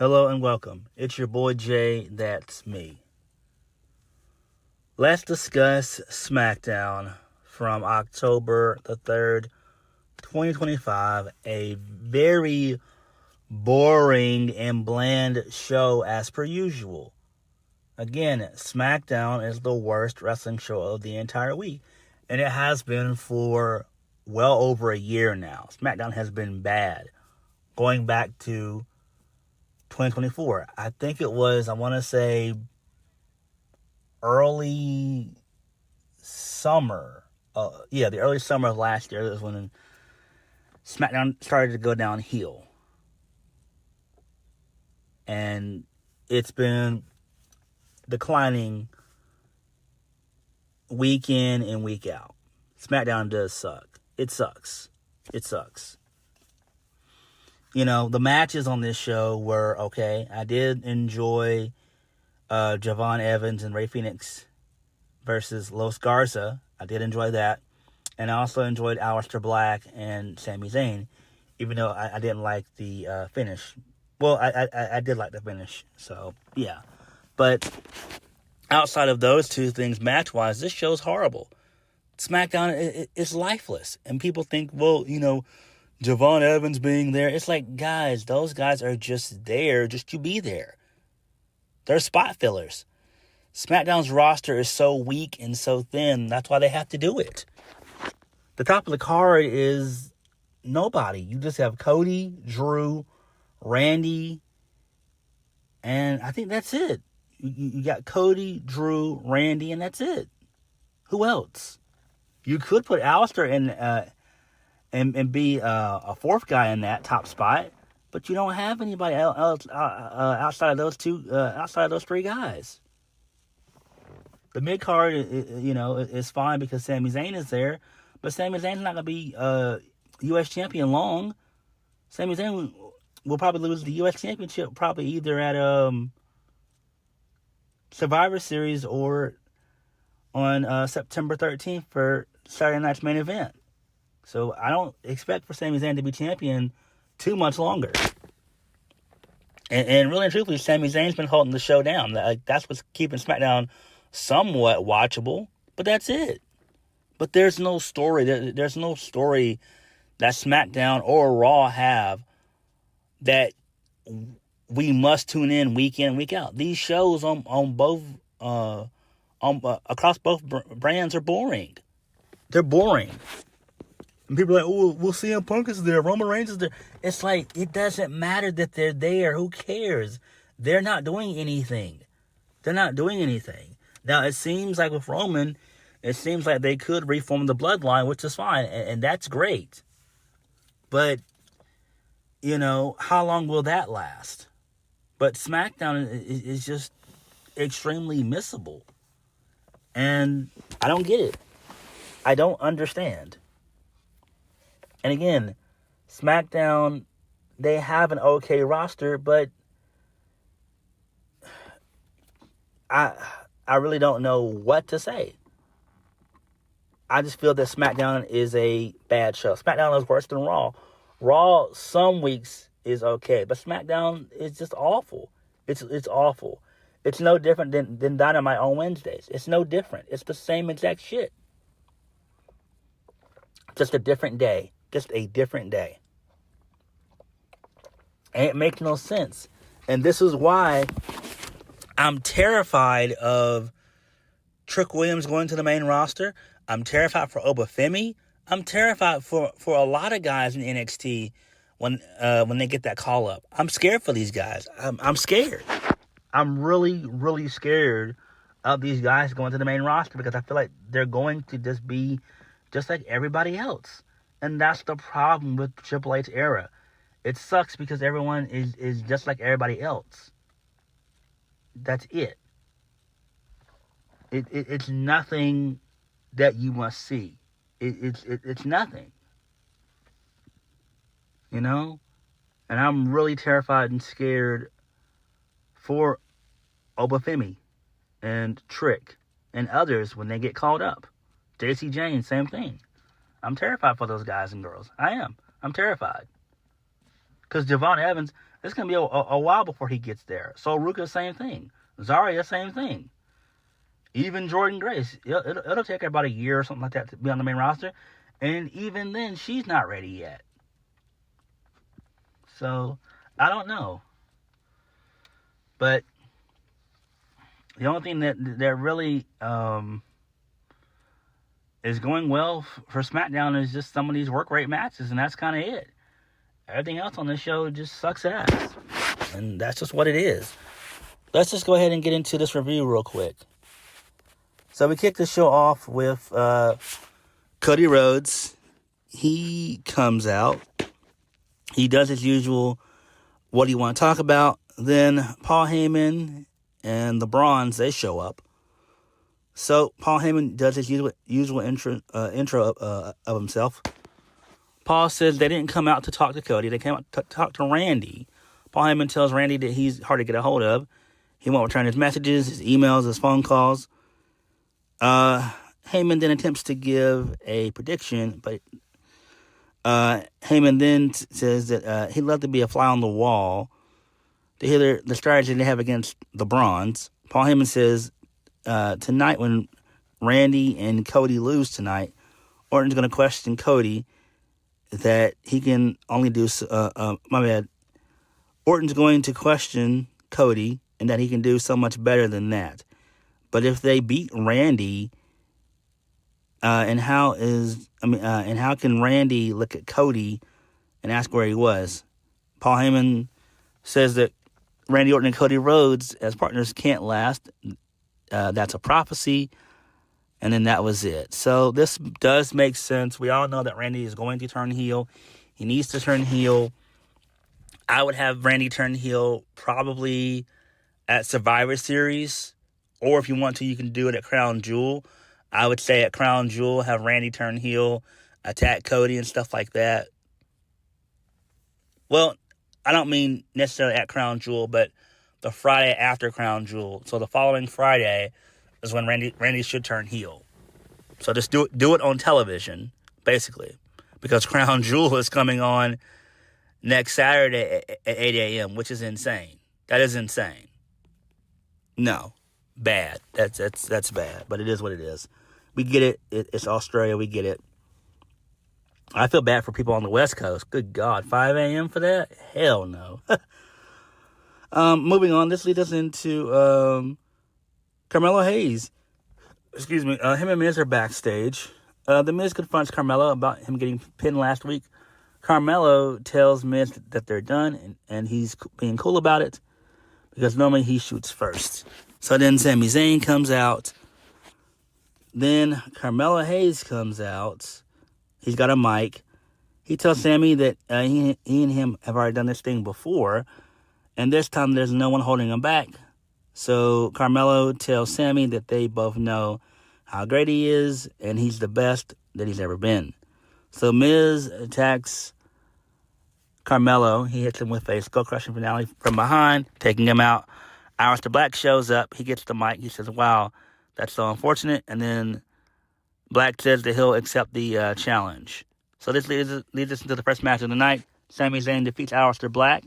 Hello and welcome. It's your boy JayThat'sMe. Let's discuss Smackdown from October the 3rd, 2025. A very boring and bland show as per usual. Again, Smackdown is the worst wrestling show of the entire week. And it has been for well over a year now. Smackdown has been bad. Going back to 2024. I think it was, I want to say, early summer. The early summer of last year. That was when SmackDown started to go downhill. And it's been declining week in and week out. SmackDown does suck. It sucks. You know, the matches on this show were okay. I did enjoy Javon Evans and Rey Fenix versus Los Garza. I did enjoy that. And I also enjoyed Aleister Black and Sami Zayn, even though I didn't like the finish. Well, I did like the finish, so yeah. But outside of those two things, match-wise, this show's horrible. SmackDown is lifeless. And people think, well, you know, Javon Evans being there, it's like, guys, those guys are just there just to be there. They're spot fillers. SmackDown's roster is so weak and so thin, that's why they have to do it. The top of the card is nobody. You just have Cody, Drew, Randy, and I think that's it. You got Cody, Drew, Randy, and that's it. Who else? You could put Aleister in and be a fourth guy in that top spot, but you don't have anybody else outside of those three guys. The mid card, is fine because Sami Zayn is there, but Sami Zayn's not going to be U.S. champion long. Sami Zayn will probably lose the U.S. championship probably either at Survivor Series or on September 13th for Saturday night's main event. So I don't expect for Sami Zayn to be champion too much longer. And really and truthfully, Sami Zayn's been holding the show down. That's what's keeping SmackDown somewhat watchable. But that's it. But there's no story. There's no story that SmackDown or Raw have that we must tune in week week out. These shows on both across both brands are boring. They're boring. And people are like, oh, well, CM Punk is there, Roman Reigns is there. It's like, it doesn't matter that they're there. Who cares? They're not doing anything. Now, it seems like with Roman, it seems like they could reform the bloodline, which is fine, and that's great. But, you know, how long will that last? But SmackDown is just extremely missable. And I don't get it. I don't understand. And again, SmackDown, they have an okay roster, but I really don't know what to say. I just feel that SmackDown is a bad show. SmackDown is worse than Raw. Raw some weeks is okay, but SmackDown is just awful. It's awful. It's no different than Dynamite on Wednesdays. It's no different. It's the same exact shit. Just a different day. And it makes no sense. And this is why I'm terrified of Trick Williams going to the main roster. I'm terrified for Obafemi. I'm terrified for a lot of guys in NXT when they get that call up. I'm scared for these guys. I'm scared. I'm really, really scared of these guys going to the main roster because I feel like they're going to just be just like everybody else. And that's the problem with Triple H era. It sucks because everyone is just like everybody else. That's it. It's nothing that you must see. It's nothing. You know? And I'm really terrified and scared for Obafemi and Trick and others when they get called up. JC Jane, same thing. I'm terrified for those guys and girls. I am. I'm terrified. Because Javon Evans, it's going to be a while before he gets there. So Ruka, same thing. Zarya, same thing. Even Jordan Grace, it'll take her about a year or something like that to be on the main roster. And even then, she's not ready yet. So, I don't know. But the only thing that really is going well for SmackDown is just some of these work rate matches, and that's kind of it. Everything else on this show just sucks ass. And that's just what it is. Let's just go ahead and get into this review real quick. So we kick the show off with Cody Rhodes. He comes out. He does his usual, what do you want to talk about? Then Paul Heyman and the Brawns, they show up. So Paul Heyman does his usual intro of himself. Paul says they didn't come out to talk to Cody. They came out to talk to Randy. Paul Heyman tells Randy that he's hard to get a hold of. He won't return his messages, his emails, his phone calls. Heyman then attempts to give a prediction, but Heyman then says that he'd love to be a fly on the wall to hear the strategy they have against the Brawns. Paul Heyman says tonight when Randy and Cody lose tonight, Orton's going to question Cody that he can only do... Orton's going to question Cody and that he can do so much better than that. But if they beat Randy, and how can Randy look at Cody and ask where he was? Paul Heyman says that Randy Orton and Cody Rhodes as partners can't last. That's a prophecy. And then that was it. So this does make sense. We all know that Randy is going to turn heel. He needs to turn heel. I would have Randy turn heel probably at Survivor Series. Or if you want to, you can do it at Crown Jewel. I would say at Crown Jewel, have Randy turn heel, attack Cody and stuff like that. Well, I don't mean necessarily at Crown Jewel, but the Friday after Crown Jewel. So the following Friday is when Randy should turn heel. So just do it on television, basically. Because Crown Jewel is coming on next Saturday at 8 a.m., which is insane. That is insane. No. Bad. That's bad. But it is what it is. We get it. It's Australia. We get it. I feel bad for people on the West Coast. Good God. 5 a.m. for that? Hell no. Moving on. This leads us into Carmelo Hayes. Excuse me. Him and Miz are backstage. The Miz confronts Carmelo about him getting pinned last week. Carmelo tells Miz that they're done, and he's being cool about it because normally he shoots first. So then Sami Zayn comes out. Then Carmelo Hayes comes out. He's got a mic. He tells Sami that he and him have already done this thing before. And this time there's no one holding him back. So Carmelo tells Sami that they both know how great he is. And he's the best that he's ever been. So Miz attacks Carmelo. He hits him with a skull-crushing finale from behind, taking him out. Aleister Black shows up. He gets the mic. He says, wow, that's so unfortunate. And then Black says that he'll accept the challenge. So this leads us into the first match of the night. Sami Zayn defeats Aleister Black.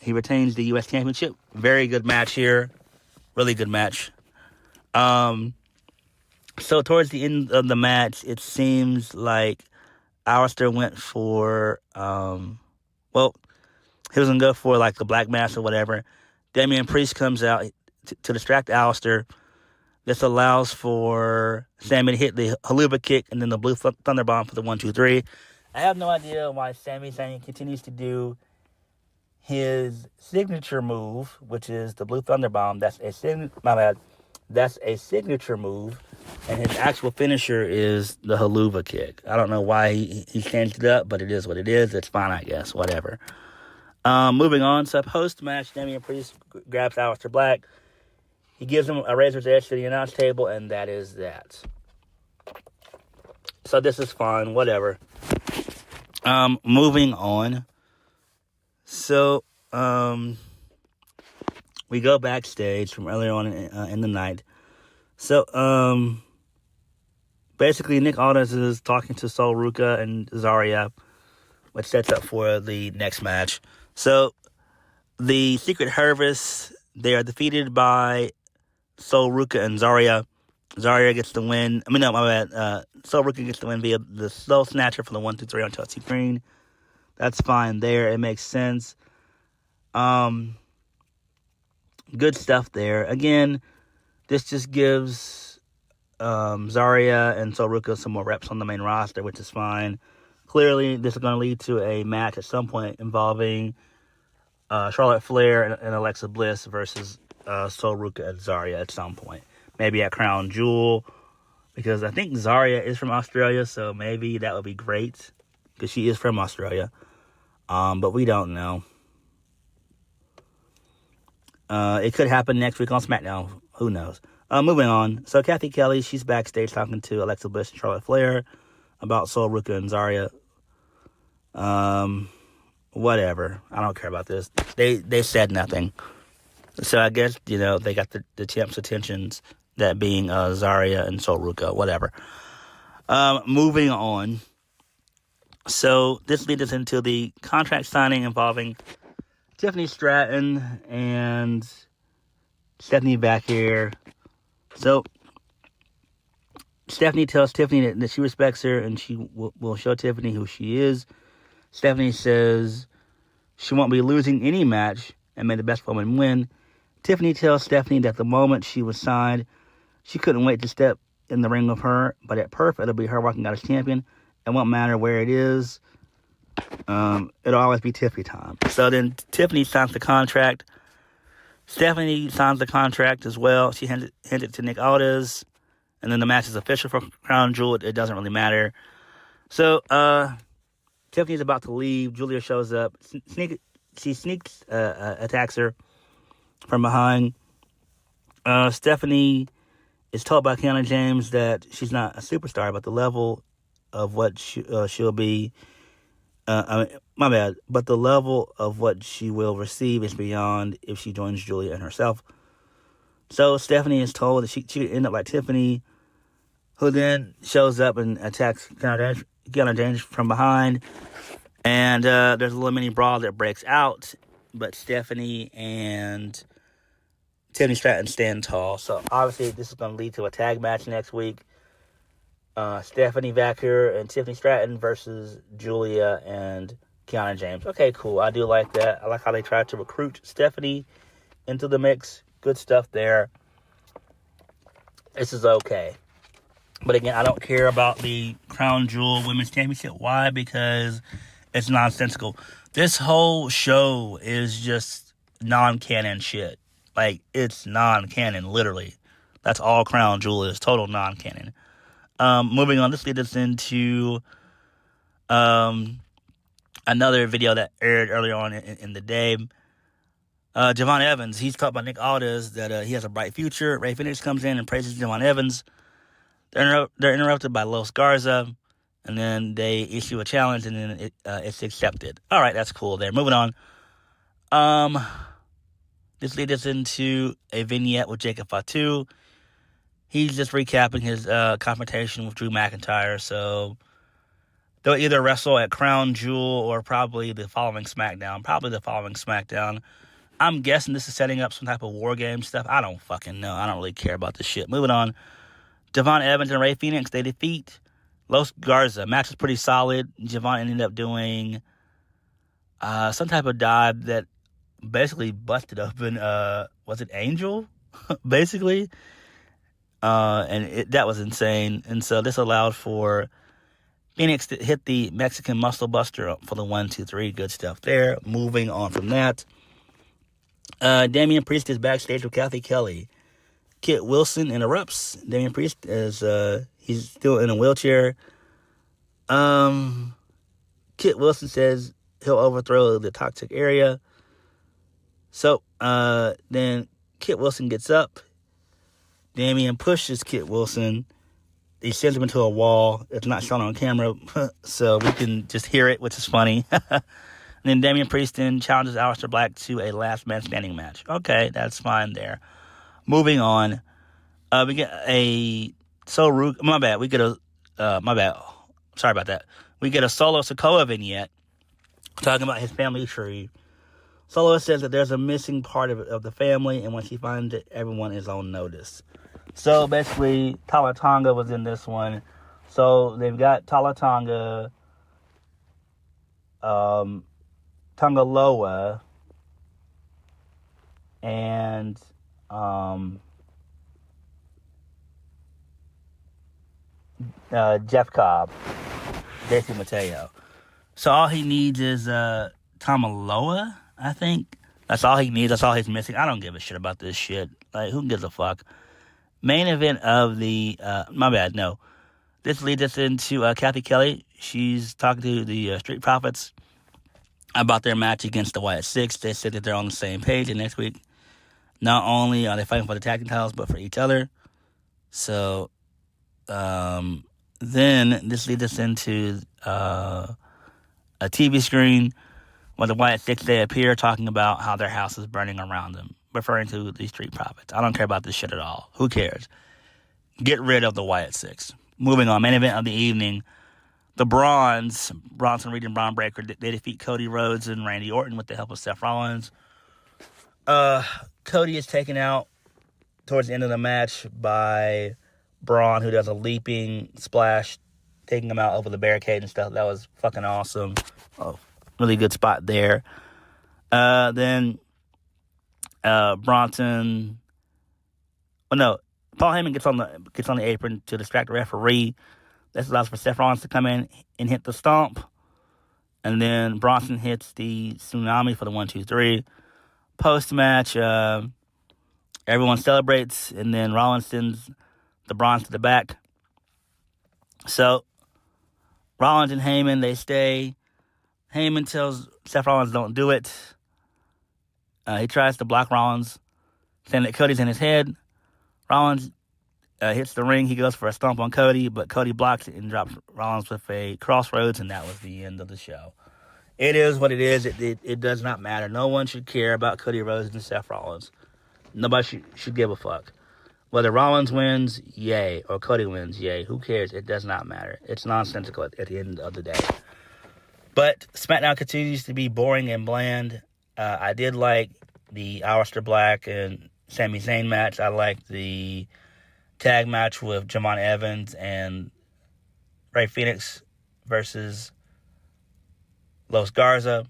He retains the U.S. Championship. Very good match here. Really good match. So towards the end of the match, it seems like Aleister went for, he was going to go for like the Black Mass or whatever. Damien Priest comes out to distract Aleister. This allows for Sami to hit the Haluva kick and then the Blue Thunderbomb for the 1-2-3. I have no idea why Sami Zayn continues to do his signature move, which is the Blue Thunderbomb. That's a signature move, and his actual finisher is the Haluva kick. I don't know why he changed it up, but it is what it is. It's fine, I guess. Whatever. Moving on. So post-match, Damien Priest grabs Aleister Black. He gives him a razor's edge to the announce table, and that is that. So this is fine. Whatever. Moving on. So, we go backstage from earlier on in the night. So, basically, Nick Aldis is talking to Sol Ruka and Zarya which sets up for the next match. So, the Secret Harvest, they are defeated by Sol Ruca and Zarya. Zarya gets the win. I mean, no, my bad. Sol Ruca gets the win via the Soul Snatcher for the 1-2-3 on Chelsea Green. That's fine there. It makes sense. Good stuff there. Again, this just gives Zarya and Sol Ruca some more reps on the main roster, which is fine. Clearly, this is going to lead to a match at some point involving Charlotte Flair and Alexa Bliss versus Sol Ruca and Zarya at some point. Maybe at Crown Jewel, because I think Zarya is from Australia, so maybe that would be great, because she is from Australia. But we don't know. It could happen next week on Smackdown. Who knows? Moving on. So Kathy Kelly, she's backstage talking to Alexa Bliss and Charlotte Flair about Sol Ruca and Zarya. Whatever. I don't care about this. They said nothing. So I guess, they got the champ's attentions, that being Zarya and Sol Ruca, whatever. Moving on. So this leads us into the contract signing involving Tiffany Stratton and Stephanie back here. So Stephanie tells Tiffany that she respects her and she will show Tiffany who she is. Stephanie says she won't be losing any match and may the best woman win. Tiffany tells Stephanie that the moment she was signed, she couldn't wait to step in the ring with her, but at Perth, it'll be her walking out as champion. It won't matter where it is. It'll always be Tiffany time. So then Tiffany signs the contract. Stephanie signs the contract as well. She hands it to Nick Aldis. And then the match is official for Crown Jewel. It doesn't really matter. So, Tiffany's about to leave. Julia shows up. She sneaks, attacks her from behind. Stephanie is told by Kiana James that she's not a superstar, but the level of what she'll be, my bad, but the level of what she will receive is beyond if she joins Julia and herself. So Stephanie is told that she could end up like Tiffany, who then shows up and attacks Kiana James from behind. And there's a little mini brawl that breaks out, but Stephanie and Tiffany Stratton stand tall. So obviously this is going to lead to a tag match next week. Stephanie Vacker and Tiffany Stratton versus Julia and Kiana James. Okay, cool. I do like that. I like how they tried to recruit Stephanie into the mix. Good stuff there. This is okay. But again, I don't care about the Crown Jewel Women's Championship. Why? Because it's nonsensical. This whole show is just non-canon shit. Like, it's non-canon, literally. That's all Crown Jewel is. Total non-canon. Moving on, this leads us into another video that aired earlier on in the day. Javon Evans, he's taught by Nick Aldis that he has a bright future. Ray Phoenix comes in and praises Javon Evans. They're interrupted by Los Garza, and then they issue a challenge, and then it's accepted. All right, that's cool there. Moving on. This leads us into a vignette with Jacob Fatu. He's just recapping his confrontation with Drew McIntyre. So they'll either wrestle at Crown Jewel or probably the following SmackDown. I'm guessing this is setting up some type of War Game stuff. I don't fucking know. I don't really care about this shit. Moving on. Javon Evans and Ray Phoenix, they defeat Los Garza. Match was pretty solid. Javon ended up doing some type of dive that basically busted open, was it Angel? Basically. And that was insane. And so this allowed for Phoenix to hit the Mexican Muscle Buster for the 1-2-3. Good stuff there. Moving on from that. Damien Priest is backstage with Kathy Kelly. Kit Wilson interrupts. Damien Priest is he's still in a wheelchair. Kit Wilson says he'll overthrow the toxic area. So then Kit Wilson gets up. Damien pushes Kit Wilson. He sends him into a wall. It's not shown on camera, so we can just hear it, which is funny. And then Damien Priest then challenges Aleister Black to a last man standing match. Okay, that's fine there. Moving on. We get a We get a Sorry about that. We get a Solo Sikoa vignette talking about his family tree. Solo says that there's a missing part of the family, and when she finds it, everyone is on notice. So basically, Tala Tonga was in this one. So they've got Tala Tonga, Tongaloa, and Jeff Cobb, JC Mateo. So all he needs is Tomaloa, I think. That's all he needs. That's all he's missing. I don't give a shit about this shit. Like, who gives a fuck? Main event of the... my bad, no. This leads us into Kathy Kelly. She's talking to the Street Profits about their match against the Wyatt Six. They said that they're on the same page, and next week, not only are they fighting for the tag team titles, but for each other. So, then this leads us into a TV screen where the Wyatt Six, they appear talking about how their house is burning around them, referring to the Street Profits. I don't care about this shit at all. Who cares? Get rid of the Wyatt Six. Moving on, main event of the evening, the Bronson Reed and Braun Breaker, they defeat Cody Rhodes and Randy Orton with the help of Seth Rollins. Cody is taken out towards the end of the match by Braun, who does a leaping splash, taking him out over the barricade and stuff. That was fucking awesome. Oh, really good spot there. Then Bronson... Oh, no. Paul Heyman gets on the apron to distract the referee. This allows for Seth Rollins to come in and hit the stomp. And then Bronson hits the tsunami for the 1-2-3. Post-match, everyone celebrates, and then Rollins sends the Bronze to the back. So, Rollins and Heyman, they stay. Heyman tells Seth Rollins don't do it. He tries to block Rollins, saying that Cody's in his head. Rollins hits the ring. He goes for a stomp on Cody, but Cody blocks it and drops Rollins with a crossroads, and that was the end of the show. It is what it is. It does not matter. No one should care about Cody Rhodes and Seth Rollins. Nobody should give a fuck. Whether Rollins wins, yay, or Cody wins, yay. Who cares? It does not matter. It's nonsensical at the end of the day. But SmackDown continues to be boring and bland. I did like the Aleister Black and Sami Zayn match. I liked the tag match with Javon Evans and Rey Fenix versus Los Garza.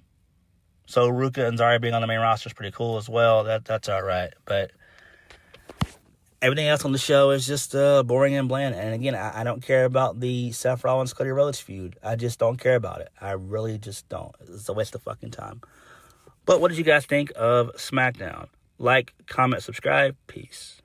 So Ruka and Zarya being on the main roster is pretty cool as well. That's all right. But everything else on the show is just boring and bland. And again, I don't care about the Seth Rollins-Cody Rhodes feud. I just don't care about it. I really just don't. It's a waste of fucking time. But what did you guys think of SmackDown? Like, comment, subscribe. Peace.